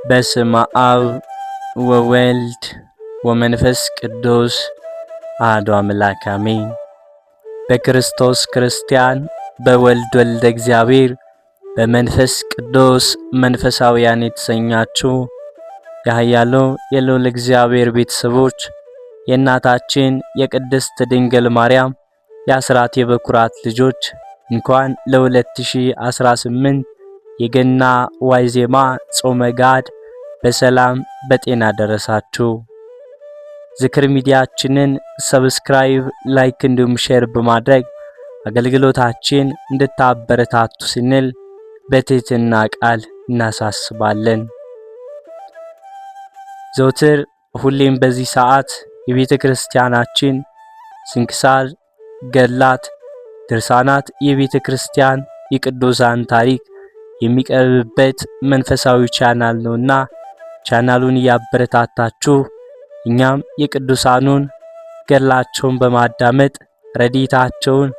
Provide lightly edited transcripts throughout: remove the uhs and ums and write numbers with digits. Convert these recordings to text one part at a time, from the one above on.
በስመ አብ ወወልድ ወመንፈስ ቅዱስ አሐዱ አምላክ አሜን። በክርስቶስ ክርስቲያን በወልድ ወልደ እግዚአብሔር በመንፈስ ቅዱስ መንፈሳውያን የተሰኛችሁ የኃያሉ የልዑል እግዚአብሔር ቤተሰቦች የእናታችን የቅድስት ድንግል ማርያም የአስራት የበኩራት ልጆች እንኳን ለ2018 የገና ዋዜማ ጾመ ጋድ በሰላም በጤና ደረሳችሁ። ዝክር ሚዲያችንን ሰብስክራይብ፣ ላይክ እንዲሁም ሼር በማድረግ አገልግሎታችን እንድታበረታቱ ስንል በትህትና ቃል እናሳስባለን። ዘውትር ሁሌም በዚህ ሰዓት የቤተ ክርስቲያናችን ስንክሳር፣ ገድላት፣ ድርሳናት፣ የቤተ ክርስቲያን የቅዱሳን ታሪክ የሚቀርብበት መንፈሳዊ ቻናል ነውና ቻናሉን ያበረታታችሁ እኛም የቅዱሳኑን ገድላቸውን በማዳመጥ ረድኤታቸውን፣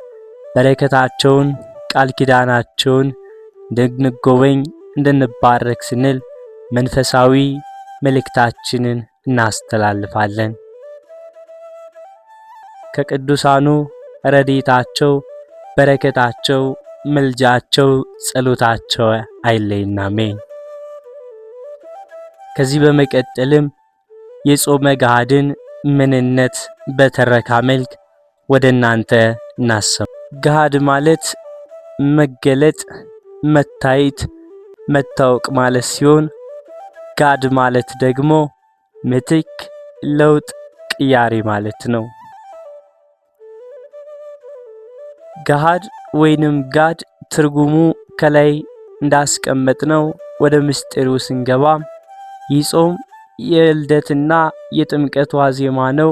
በረከታቸውን፣ ቃል ኪዳናቸውን እንድንጎበኝ እንድንባረክ ስንል መንፈሳዊ መልእክታችንን እናስተላልፋለን። ከቅዱሳኑ ረድኤታቸው፣ በረከታቸው፣ መልጃቸው፣ ጸሎታቸው አይለይና አሜን። ከዚህ በመቀጠልም የጾመ ጋድን ምንነት በተረካ መልክ ወደ እናንተ እናሰማ። ጋድ ማለት መገለጥ፣ መታየት፣ መታወቅ ማለት ሲሆን ጋድ ማለት ደግሞ ምትክ፣ ለውጥ፣ ቅያሬ ማለት ነው። ጋድ ወይንም ጋድ ትርጉሙ ከላይ እንዳስቀመጥነው ወደ ምስጢሩ ስንገባ ይህ ጾም የልደትና የጥምቀት ዋዜማ ነው።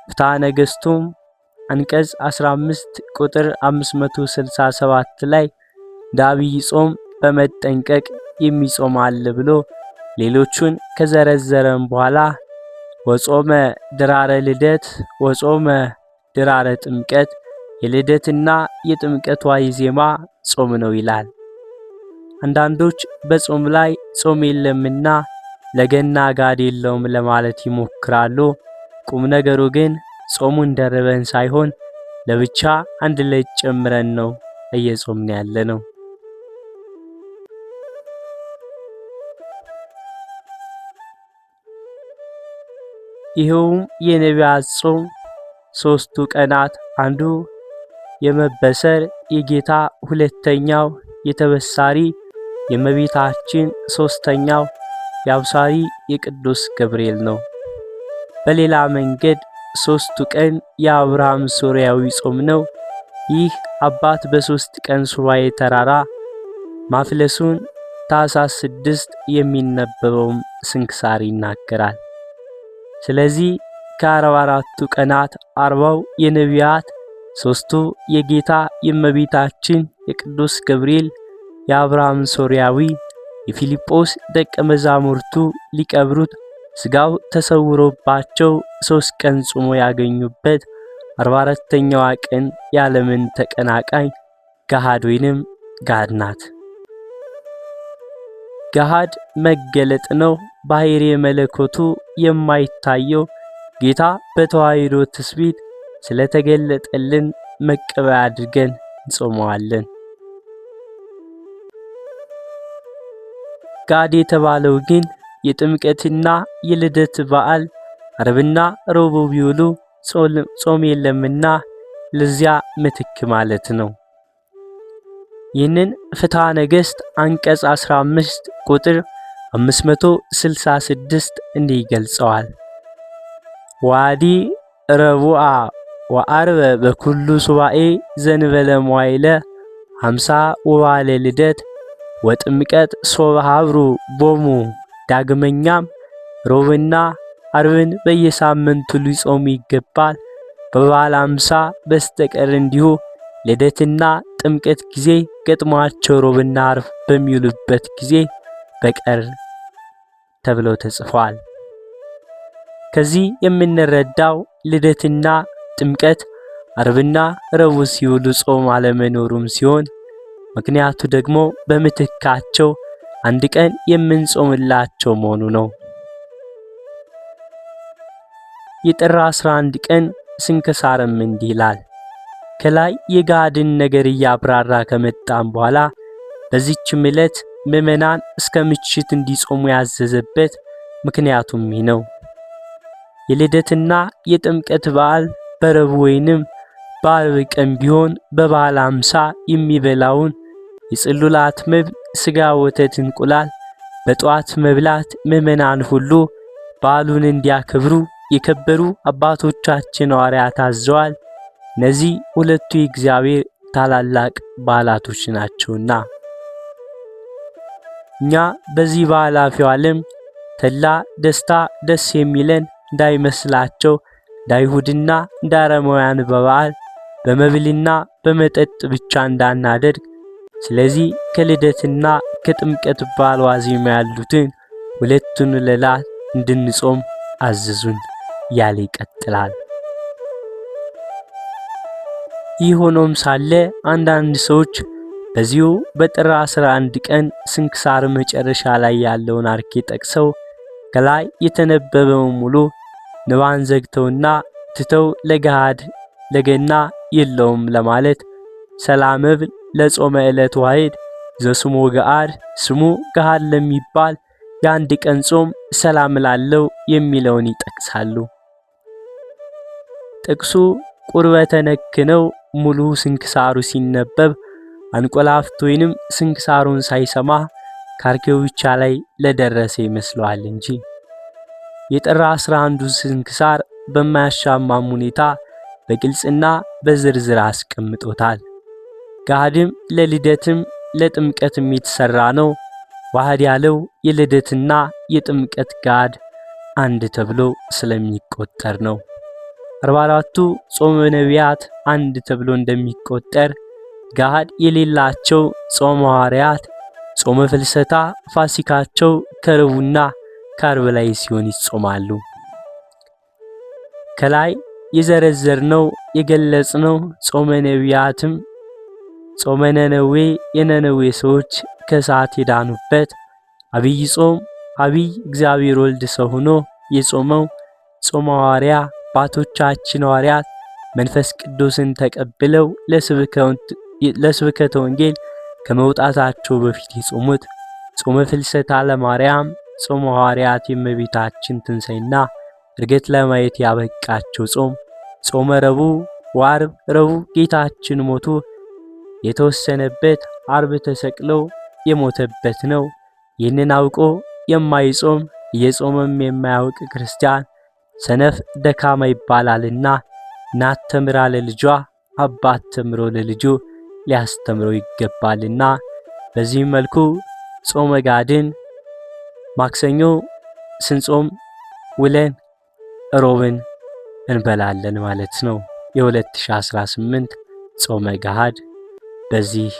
ፍትሐ ነገሥቱም አንቀጽ 15 ቁጥር 567 ላይ ዳብይ ጾም በመጠንቀቅ የሚጾም አለ ብሎ ሌሎቹን ከዘረዘረም በኋላ ወጾመ ድራረ ልደት ወጾመ ድራረ ጥምቀት የልደትና የጥምቀት ዋዜማ ጾም ነው ይላል። አንዳንዶች በጾም ላይ ጾም የለምና ለገና ጋድ የለውም ለማለት ይሞክራሉ። ቁም ነገሩ ግን ጾሙን ደርበን ሳይሆን ለብቻ አንድ ላይ ጨምረን ነው እየጾምን ያለ ነው። ይኸውም የነቢያት ጾም ሶስቱ ቀናት አንዱ የመበሰር የጌታ፣ ሁለተኛው የተበሳሪ የእመቤታችን፣ ሶስተኛው የአብሳሪ የቅዱስ ገብርኤል ነው። በሌላ መንገድ ሶስቱ ቀን የአብርሃም ሶርያዊ ጾም ነው። ይህ አባት በሶስት ቀን ሱባዔ ተራራ ማፍለሱን ታኅሳስ 6 የሚነበበውም ስንክሳር ይናገራል። ስለዚህ ከ44ቱ ቀናት 40ው የነቢያት፣ ሶስቱ የጌታ፣ የእመቤታችን፣ የቅዱስ ገብርኤል፣ የአብርሃም ሶርያዊ፣ የፊልጶስ ደቀ መዛሙርቱ ሊቀብሩት ስጋው ተሰውሮባቸው 3 ቀን ጾሞ ያገኙበት 44ኛዋ ቀን የዓለምን ተቀናቃኝ ገሃድ ወይንም ጋድ ናት። ገሃድ መገለጥ ነው። ባሕርየ መለኮቱ የማይታየው ጌታ በተዋሕዶ ትስብእት ስለተገለጠልን መቀበያ አድርገን እንጾመዋለን። ጋድ የተባለው ግን የጥምቀትና የልደት በዓል ዓርብና ረቡዕ ቢውሉ ጾም የለምና ለዚያ ምትክ ማለት ነው። ይህንን ፍትሐ ነገሥት አንቀጽ 15 ቁጥር 566 እንዲህ ይገልጸዋል። ዋዲ ረቡዓ ወዓርበ በኩሉ ሱባኤ ዘንበለ መዋዕለ 50 ወባለ ልደት ወጥምቀት ሶበ ሀብሩ ቦሙ። ዳግመኛም ሮብና ዓርብን በየሳምንቱ ሊጾሙ ይገባል። በበዓለ 50 በስተቀር እንዲሁ ልደትና ጥምቀት ጊዜ ገጥሟቸው ሮብና ዓርብ በሚውሉበት ጊዜ በቀር ተብሎ ተጽፏል። ከዚህ የምንረዳው ልደትና ጥምቀት ዓርብና ረቡዕ ሲውሉ ጾም አለመኖሩም ሲሆን ምክንያቱ ደግሞ በምትካቸው አንድ ቀን የምንጾምላቸው መሆኑ ነው። የጥር 11 ቀን ስንክሳርም እንዲህ ይላል። ከላይ የገሃድን ነገር እያብራራ ከመጣም በኋላ በዚህችም ዕለት ምዕመናን እስከ ምሽት እንዲጾሙ ያዘዘበት ምክንያቱም ይህ ነው። የልደትና የጥምቀት በዓል በረቡዕ ወይንም በዓርብ ቀን ቢሆን በበዓለ ሃምሳ የሚበላውን የጽሉላት መብል ሥጋ፣ ወተት፣ እንቁላል በጠዋት መብላት ምዕመናን ሁሉ በዓሉን እንዲያከብሩ የከበሩ አባቶቻችን ሐዋርያት አዘዋል። እነዚህ ሁለቱ የእግዚአብሔር ታላላቅ በዓላቶች ናቸውና እኛ በዚህ በኃላፊው ዓለም ተድላ ደስታ ደስ የሚለን እንዳይመስላቸው እንደ አይሁድና እንደ አረማውያን በበዓል በመብልና በመጠጥ ብቻ እንዳናደርግ፣ ስለዚህ ከልደትና ከጥምቀት በዓል ዋዜማ ያሉትን ሁለቱን ዕለት እንድንጾም አዘዙን ያለ ይቀጥላል። ይህ ሆኖም ሳለ አንዳንድ ሰዎች በዚሁ በጥር 11 ቀን ስንክሳር መጨረሻ ላይ ያለውን አርኬ ጠቅሰው ከላይ የተነበበውን ሙሉ ንባን ዘግተውና ትተው ለገሃድ ለገና የለውም ለማለት ሰላመብል ለጾመ ዕለት ዋሕድ ዘስሙ ገሃድ ስሙ ገሃድ ለሚባል የአንድ ቀን ጾም ሰላም ላለው የሚለውን ይጠቅሳሉ። ጥቅሱ ቁርበተ ነክ ነው። ሙሉ ስንክሳሩ ሲነበብ አንቆላፍቶ ወይንም ስንክሳሩን ሳይሰማ ካርኬው ብቻ ላይ ለደረሰ ይመስለዋል እንጂ የጥር 11ዱ ስንክሳር በማያሻማም ሁኔታ በግልጽና በዝርዝር አስቀምጦታል። ገሃድም ለልደትም ለጥምቀትም የተሰራ ነው። ዋሕድ ያለው የልደትና የጥምቀት ገሃድ አንድ ተብሎ ስለሚቆጠር ነው። 44ቱ ጾመ ነቢያት አንድ ተብሎ እንደሚቆጠር ገሃድ የሌላቸው ጾመ ሐዋርያት፣ ጾመ ፍልሰታ፣ ፋሲካቸው ከረቡዕና ከዓርብ ላይ ሲሆን ይጾማሉ። ከላይ የዘረዘርነው የገለጽነው ጾመ ነቢያትም ጾመ ነነዌ የነነዌ ሰዎች ከእሳት የዳኑበት አብይ ጾም አብይ እግዚአብሔር ወልድ ሰው ሆኖ የጾመው ጾመ ሐዋርያ አባቶቻችን ሐዋርያት መንፈስ ቅዱስን ተቀብለው ለስብከተ ወንጌል ከመውጣታቸው በፊት የጾሙት ጾመ ፍልሰታ ለማርያም፣ ጾመ ሐዋርያት የእመቤታችን ትንሣኤና ዕርገት ለማየት ያበቃቸው ጾም፣ ጾመ ረቡዕ ወዓርብ ረቡዕ ጌታችን ሞቶ የተወሰነበት፣ ዓርብ ተሰቅሎ የሞተበት ነው። ይህንን አውቆ የማይጾም እየጾመም የማያውቅ ክርስቲያን ሰነፍ ደካማ ይባላልና እናት ተምራ ለልጇ አባት ተምሮ ለልጁ ሊያስተምረው ይገባልና በዚህ መልኩ ጾመ ገሃድን ማክሰኞ ስንጾም ውለን ሮብን እንበላለን ማለት ነው። የ2018 ጾመ ገሃድ በዚህ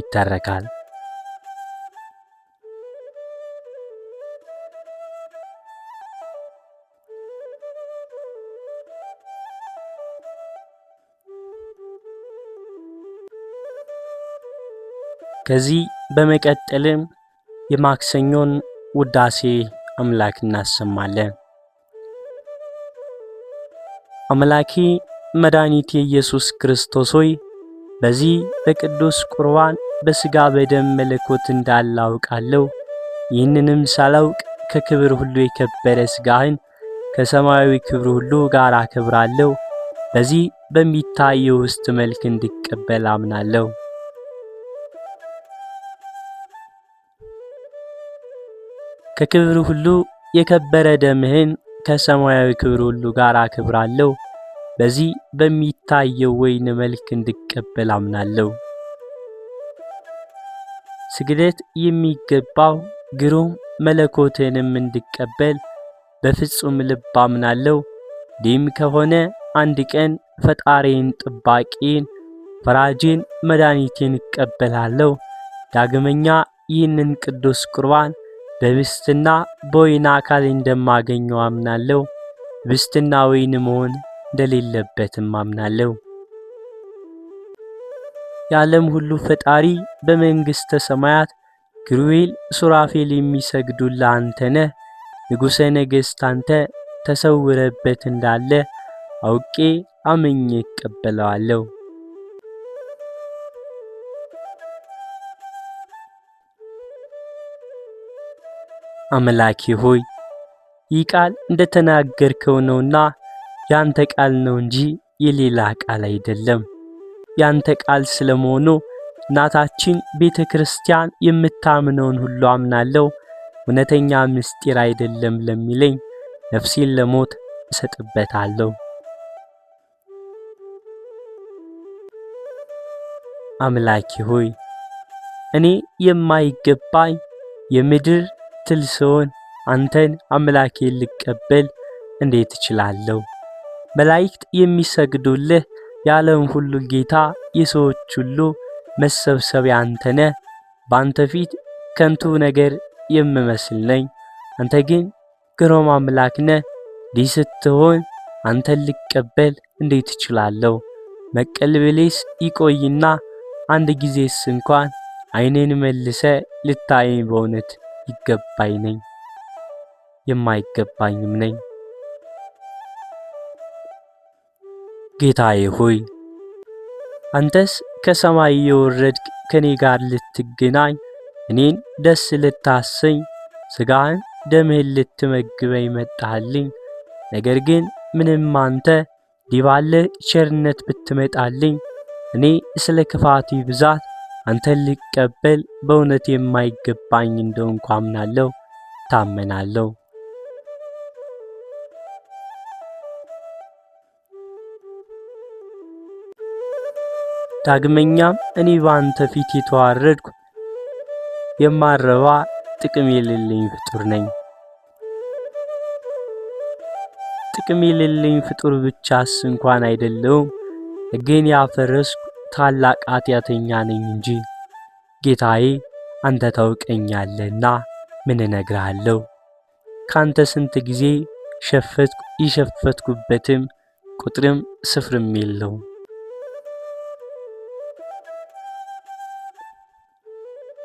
ይተረካል። ከዚህ በመቀጠልም የማክሰኞን ውዳሴ አምላክ እናሰማለን። አምላኬ መድኃኒቴ ኢየሱስ ክርስቶስ ሆይ በዚህ በቅዱስ ቁርባን በሥጋ በደም መለኮት እንዳለ አውቃለሁ። ይህንንም ሳላውቅ ከክብር ሁሉ የከበረ ሥጋህን ከሰማያዊ ክብር ሁሉ ጋር አከብራለሁ። በዚህ በሚታየው ውስጥ መልክ እንድቀበል አምናለሁ። ከክብር ሁሉ የከበረ ደምህን ከሰማያዊ ክብር ሁሉ ጋር አከብራለሁ። በዚህ በሚታየው ወይን መልክ እንድቀበል አምናለሁ። ስግደት የሚገባው ግሩም መለኮትንም እንድቀበል በፍጹም ልብ አምናለሁ። ዲም ከሆነ አንድ ቀን ፈጣሪን፣ ጥባቂን፣ ፈራጅን፣ መድኃኒቴን እቀበላለሁ። ዳግመኛ ይህንን ቅዱስ ቁርባን በህብስትና በወይን አካል እንደማገኘው አምናለሁ። ህብስትና ወይን መሆን እንደሌለበትም አምናለሁ። የዓለም ሁሉ ፈጣሪ በመንግሥተ ሰማያት ኪሩቤል ሱራፌል የሚሰግዱልህ አንተ ነህ። ንጉሠ ነገሥት አንተ ተሰውረበት እንዳለ አውቄ አምኜ እቀበለዋለሁ። አምላኬ ሆይ ይህ ቃል እንደተናገርከው ነውና ያንተ ቃል ነው እንጂ የሌላ ቃል አይደለም። ያንተ ቃል ስለመሆኑ እናታችን ቤተ ክርስቲያን የምታምነውን ሁሉ አምናለሁ፣ እውነተኛ ምስጢር አይደለም ለሚለኝ ነፍሴን ለሞት እሰጥበታለሁ። አምላኬ ሆይ እኔ የማይገባኝ የምድር ትል ስሆን አንተን አምላኬን ልቀበል እንዴት እችላለሁ? መላእክት የሚሰግዱልህ የዓለም ሁሉ ጌታ የሰዎች ሁሉ መሰብሰቢያ አንተ ነህ። በአንተ ፊት ከንቱ ነገር የምመስል ነኝ። አንተ ግን ግሩም አምላክ ነህ። እንዲህ ስትሆን አንተን ልቀበል እንዴት እችላለሁ? መቀበሌስ ይቆይና አንድ ጊዜስ እንኳን ዓይኔን መልሰ ልታየኝ በእውነት ይገባኝ ነኝ፣ የማይገባኝም ነኝ። ጌታዬ ሆይ አንተስ ከሰማይ የወረድክ ከኔ ጋር ልትገናኝ እኔን ደስ ልታሰኝ ሥጋህን ደምህን ልትመግበኝ መጣህልኝ። ነገር ግን ምንም አንተ እንዲህ ባለ ቸርነት ብትመጣልኝ እኔ ስለ ክፋቴ ብዛት አንተን ልቀበል በእውነት የማይገባኝ እንደሆንኩ አምናለሁ፣ ታመናለሁ። ዳግመኛም እኔ በአንተ ፊት የተዋረድኩ የማረባ ጥቅም የሌለኝ ፍጡር ነኝ። ጥቅም የሌለኝ ፍጡር ብቻስ እንኳን አይደለሁም፣ ግን ያፈረስኩ ታላቅ ኃጢአተኛ ነኝ እንጂ። ጌታዬ አንተ ታውቀኛለህና ምን እነግርሃለሁ? ካንተ ስንት ጊዜ ሸፈትኩ፣ የሸፈትኩበትም ቁጥርም ስፍርም የለውም።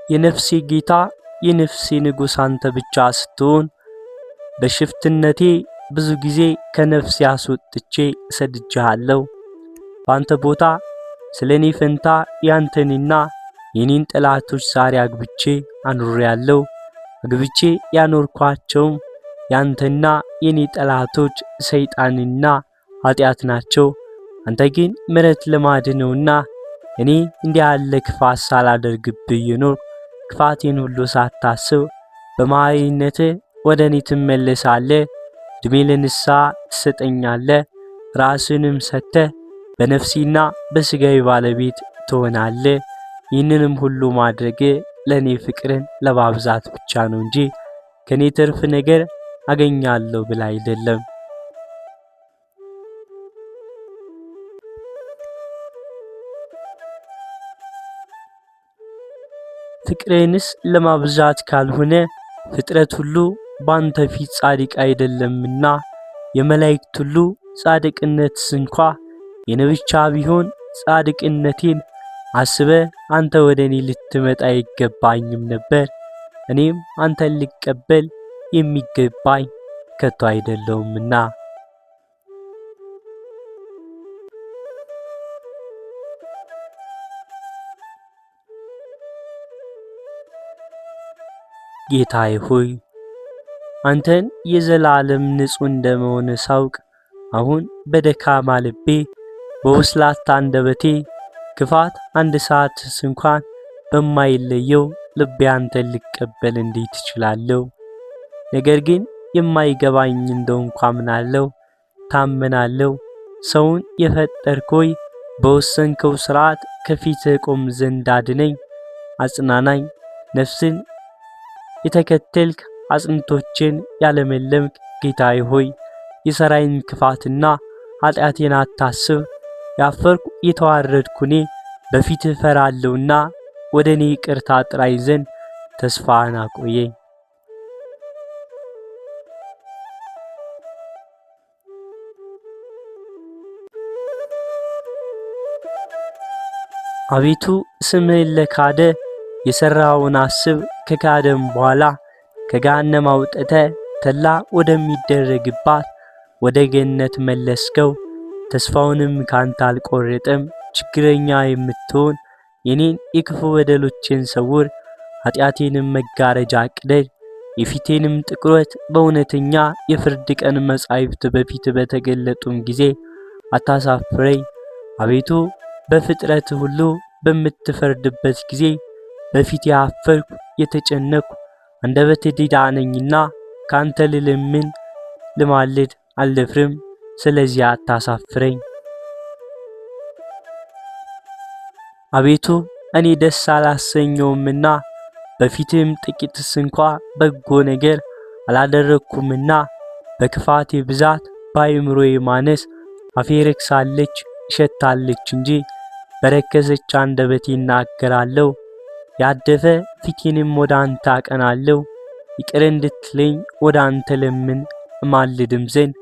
የነፍሴ ጌታ የነፍሴ ንጉሥ አንተ ብቻ ስትሆን በሽፍትነቴ ብዙ ጊዜ ከነፍሴ አስወጥቼ ሰድጄሃለሁ። በአንተ ቦታ ስለኔ ፈንታ ያንተንና የኔን ጠላቶች ዛሬ አግብቼ አኑሬያለሁ። አግብቼ ያኖርኳቸውም ያንተና የኔ ጠላቶች ሰይጣንና ኃጢአት ናቸው። አንተ ግን ምሕረት ልማድ ነውና እኔ እንዲህ ያለ ክፋት ሳላደርግብህ የኖርኩ ክፋቴን ሁሉ ሳታስብ በመሐሪነትህ ወደ እኔ ትመለሳለህ። ዕድሜ ለንስሐ ትሰጠኛለህ። ራስንም ሰጥተህ በነፍሴና በሥጋዬ ባለቤት ትሆናለህ። ይህንንም ሁሉ ማድረግ ለእኔ ፍቅርን ለማብዛት ብቻ ነው እንጂ ከኔ ትርፍ ነገር አገኛለሁ ብላ አይደለም። ፍቅርንስ ለማብዛት ካልሆነ ፍጥረት ሁሉ ባንተ ፊት ጻድቅ አይደለምና የመላእክት ሁሉ ጻድቅነትስ እንኳ የኔ ብቻ ቢሆን ጻድቅነቴን አስበ አንተ ወደኔ ልትመጣ አይገባኝም ነበር። እኔም አንተን ልቀበል የሚገባኝ ከቶ አይደለሁምና። ጌታዬ ሆይ አንተን የዘላለም ንጹሕ እንደመሆነ ሳውቅ አሁን በደካማ ልቤ በወስላታ አንደበቴ ክፋት አንድ ሰዓትስ እንኳን በማይለየው ልቤ አንተን ልቀበል እንዴት እችላለሁ? ነገር ግን የማይገባኝ እንደሆንኩ አምናለሁ፣ ታመናለሁ። ሰውን የፈጠርክ ሆይ በወሰንከው ሥርዓት ከፊትህ ቆም ዘንድ አድነኝ፣ አጽናናኝ። ነፍስን የተከተልክ አጽንቶችን ያለመለምክ ጌታዬ ሆይ የሠራዬን ክፋትና ኃጢአቴን አታስብ። ያፈርኩ የተዋረድኩ እኔ በፊትህ እፈራለሁና ወደ እኔ ይቅርታ ጥራኝ ዘንድ ተስፋህን አቆየኝ። አቤቱ ስምህን ለካደ የሠራኸውን አስብ፣ ከካደም በኋላ ከገሃነም አውጥተህ ተድላ ወደሚደረግባት ወደ ገነት መለስከው። ተስፋውንም ካንተ አልቆረጠም። ችግረኛ የምትሆን የኔን የክፉ በደሎችን ሰውር፣ ኃጢአቴንም መጋረጃ ቅደድ። የፊቴንም ጥቁረት በእውነተኛ የፍርድ ቀን መጻሕፍት በፊት በተገለጡም ጊዜ አታሳፍረኝ። አቤቱ በፍጥረት ሁሉ በምትፈርድበት ጊዜ በፊት ያፈርኩ የተጨነኩ አንደበቴ ዲዳ ነኝና ካንተ ልለምን ልማልድ አልደፍርም። ስለዚህ አታሳፍረኝ። አቤቱ እኔ ደስ አላሰኘውምና በፊትም ጥቂትስ እንኳ በጎ ነገር አላደረግኩምና በክፋቴ ብዛት በአእምሮዬ ማነስ አፌ ረክሳለች እሸታለች እንጂ በረከሰች አንደበቴ እናገራለሁ። ያደፈ ፊቴንም ወደ አንተ አቀናለሁ። ይቅር እንድትለኝ ወደ አንተ ለምን እማልድም ዘንድ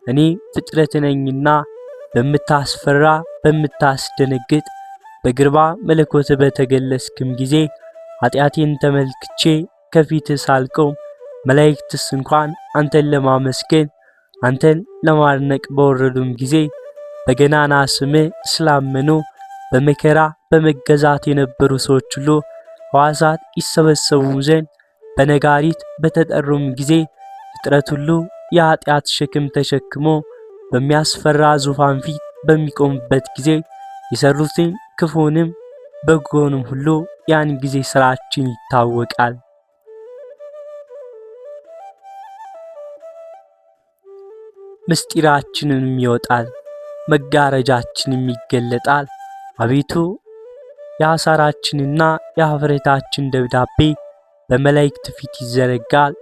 እኔ ፍጥረት ነኝና በምታስፈራ በምታስደነግጥ በግርማ መለኮት በተገለጽክም ጊዜ ኃጢአቴን ተመልክቼ ከፊት ሳልቆም መላእክትስ እንኳን አንተን ለማመስገን አንተን ለማድነቅ በወረዱም ጊዜ በገናና ስምህ ስላመኑ በመከራ በመገዛት የነበሩ ሰዎች ሁሉ ሕዋሳት ይሰበሰቡ ዘንድ በነጋሪት በተጠሩም ጊዜ ፍጥረት ሁሉ የኃጢአት ሸክም ተሸክሞ በሚያስፈራ ዙፋን ፊት በሚቆምበት ጊዜ የሰሩትን ክፉንም በጎንም ሁሉ ያን ጊዜ ስራችን ይታወቃል። ምስጢራችንም ይወጣል፣ መጋረጃችንም ይገለጣል። አቤቱ የአሳራችንና የኀፍረታችን ደብዳቤ በመላእክት ፊት ይዘረጋል።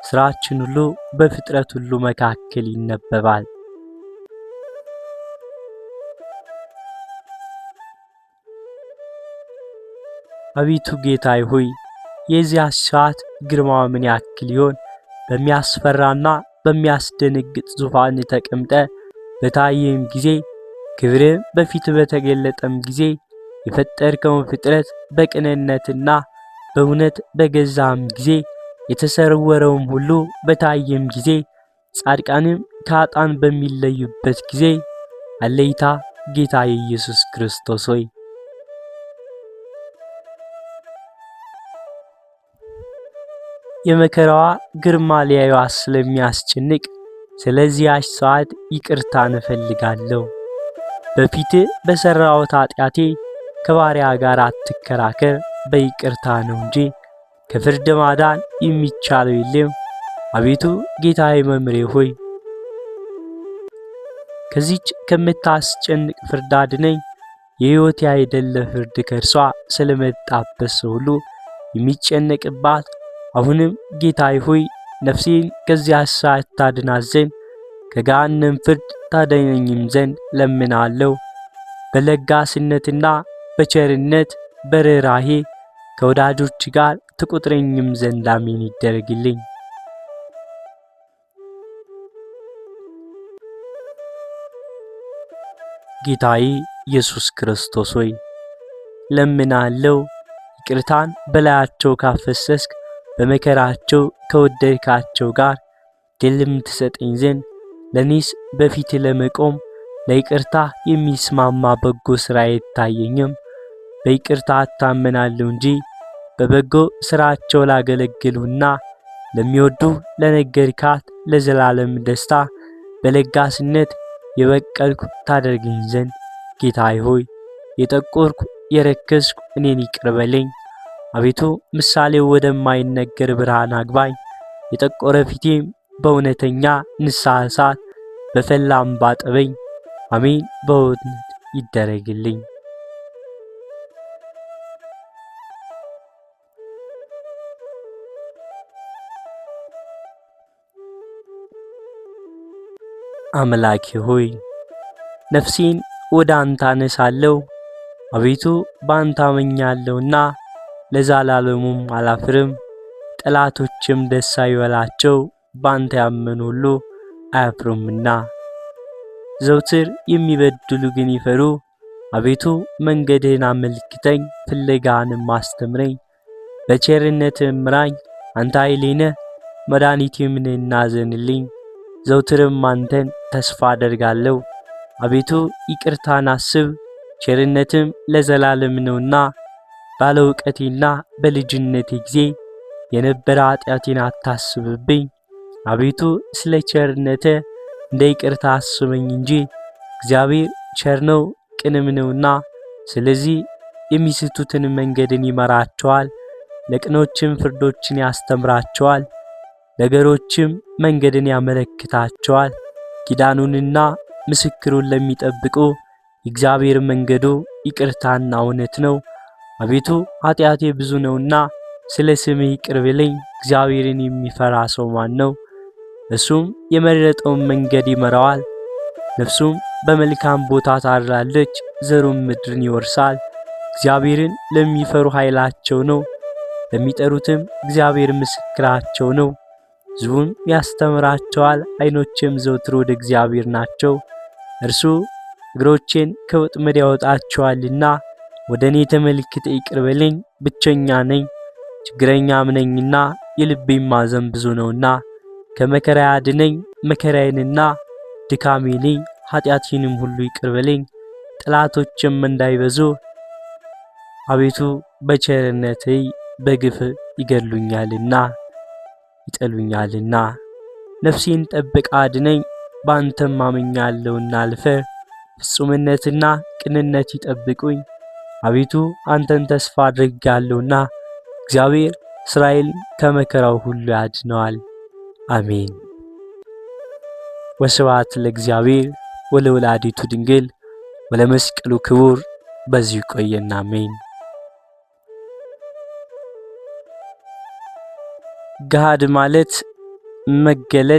ስራችን ሁሉ በፍጥረት ሁሉ መካከል ይነበባል። አቤቱ ጌታዬ ሆይ የዚያ ሰዓት ግርማው ምን ያክል ይሆን? በሚያስፈራና በሚያስደነግጥ ዙፋን ተቀምጠ በታየም ጊዜ ክብርህ በፊት በተገለጠም ጊዜ የፈጠርከውን ፍጥረት በቅንነትና በእውነት በገዛም ጊዜ የተሰወረውም ሁሉ በታየም ጊዜ ጻድቃንም ከኃጥአን በሚለዩበት ጊዜ አለይታ ጌታ ኢየሱስ ክርስቶስ ሆይ የመከራዋ ግርማ ሊያዩዋ ስለሚያስጨንቅ ስለዚያች ሰዓት ይቅርታን እፈልጋለሁ። በፊት በሰራሁት ኃጢአቴ ከባሪያ ጋር አትከራከር፣ በይቅርታ ነው እንጂ ከፍርድ ማዳን የሚቻለው የለም። አቤቱ ጌታዬ መምሬ ሆይ ከዚች ከምታስጨንቅ ፍርድ አድነኝ። የሕይወቴ አይደለ ፍርድ ከእርሷ ስለመጣበት ሰው ሁሉ የሚጨነቅባት አሁንም ጌታዬ ሆይ ነፍሴን ከዚያ ሰዓት ታድናት ዘንድ ከገሃነም ፍርድ ታድነኝም ዘንድ ለምናለሁ። በለጋስነትና በቸርነት በርኅራኄ ከወዳጆች ጋር ትቁጥረኝም ዘንድ አሜን ይደረግልኝ። ጌታዬ ኢየሱስ ክርስቶስ ሆይ ለምናለሁ። ይቅርታን በላያቸው ካፈሰስክ በመከራቸው ከወደድካቸው ጋር ድልም ትሰጠኝ ዘንድ ለኔስ በፊት ለመቆም ለይቅርታ የሚስማማ በጎ ሥራ አይታየኝም። በይቅርታ እታመናለሁ እንጂ በበጎ ሥራቸው ላገለግሉና ለሚወዱ ለነገርካት ለዘላለም ደስታ በለጋስነት የበቀልኩ ታደርገኝ ዘንድ ጌታዬ ሆይ የጠቆርኩ የረከስኩ እኔን ይቅር በለኝ። አቤቱ ምሳሌው ወደማይነገር ብርሃን አግባኝ። የጠቆረ ፊቴም በእውነተኛ ንስሐ እሳት በፈላ እንባ ጠበኝ። አሜን በእውነት ይደረግልኝ። አምላኬ ሆይ ነፍሴን ወደ አንተ አነሳለሁ። አቤቱ በአንተ አምኛለሁና ለዘላለሙም አላፍርም። ጠላቶችም ደስ አይበላቸው፣ በአንተ ያመኑ ሁሉ አያፍሩምና። ዘውትር የሚበድሉ ግን ይፈሩ። አቤቱ መንገድህን አመልክተኝ፣ ፍለጋህንም አስተምረኝ። በቸርነትህ ምራኝ። አንተ ኃይሌ ነህ መድኃኒቴም ነህና አዘንልኝ። ዘውትርም አንተን ተስፋ አደርጋለሁ። አቤቱ ይቅርታን አስብ፣ ቸርነትም ለዘላለም ነውና። ባለ ዕውቀቴና በልጅነቴ ጊዜ የነበረ ኃጢአቴን አታስብብኝ። አቤቱ ስለ ቸርነትህ እንደ ይቅርታ አስበኝ እንጂ። እግዚአብሔር ቸር ነው ቅንም ነውና፣ ስለዚህ የሚስቱትን መንገድን ይመራቸዋል፣ ለቅኖችም ፍርዶችን ያስተምራቸዋል፣ ለገሮችም መንገድን ያመለክታቸዋል። ኪዳኑንና ምስክሩን ለሚጠብቁ የእግዚአብሔር መንገዱ ይቅርታና እውነት ነው። አቤቱ ኃጢአቴ ብዙ ነውና ስለ ስምህ ይቅር በለኝ። እግዚአብሔርን የሚፈራ ሰው ማን ነው? እሱም የመረጠውን መንገድ ይመራዋል። ነፍሱም በመልካም ቦታ ታድራለች፣ ዘሩም ምድርን ይወርሳል። እግዚአብሔርን ለሚፈሩ ኃይላቸው ነው፣ ለሚጠሩትም እግዚአብሔር ምስክራቸው ነው። ሕዝቡን ያስተምራቸዋል፣ ዓይኖችም ዘውትር ወደ እግዚአብሔር ናቸው። እርሱ እግሮቼን ከወጥመድ ያወጣቸዋልና። ወደ እኔ ተመልክተ ይቅር በለኝ፣ ብቸኛ ነኝ ችግረኛም ነኝና፣ የልቤም ማዘን ብዙ ነውና። ከመከራ አድነኝ፣ መከራዬንና ድካሜን ኃጢአቴንም ሁሉ ይቅር በለኝ፣ ጠላቶችም እንዳይበዙ። አቤቱ በቸርነትህ በግፍ ይገድሉኛልና ይጠሉኛልና። ነፍሴን ጠብቅ አድነኝ፣ በአንተም አምኛለሁና አልፈር። ፍጹምነትና ቅንነት ይጠብቁኝ። አቤቱ አንተን ተስፋ አድርጌአለሁና። እግዚአብሔር እስራኤልን ከመከራው ሁሉ ያድነዋል። አሜን። ወስብሐት ለእግዚአብሔር ወለወላዲቱ ድንግል ወለመስቀሉ ክቡር። በዚሁ ይቆየን። አሜን። ገሃድ ማለት መገለጥ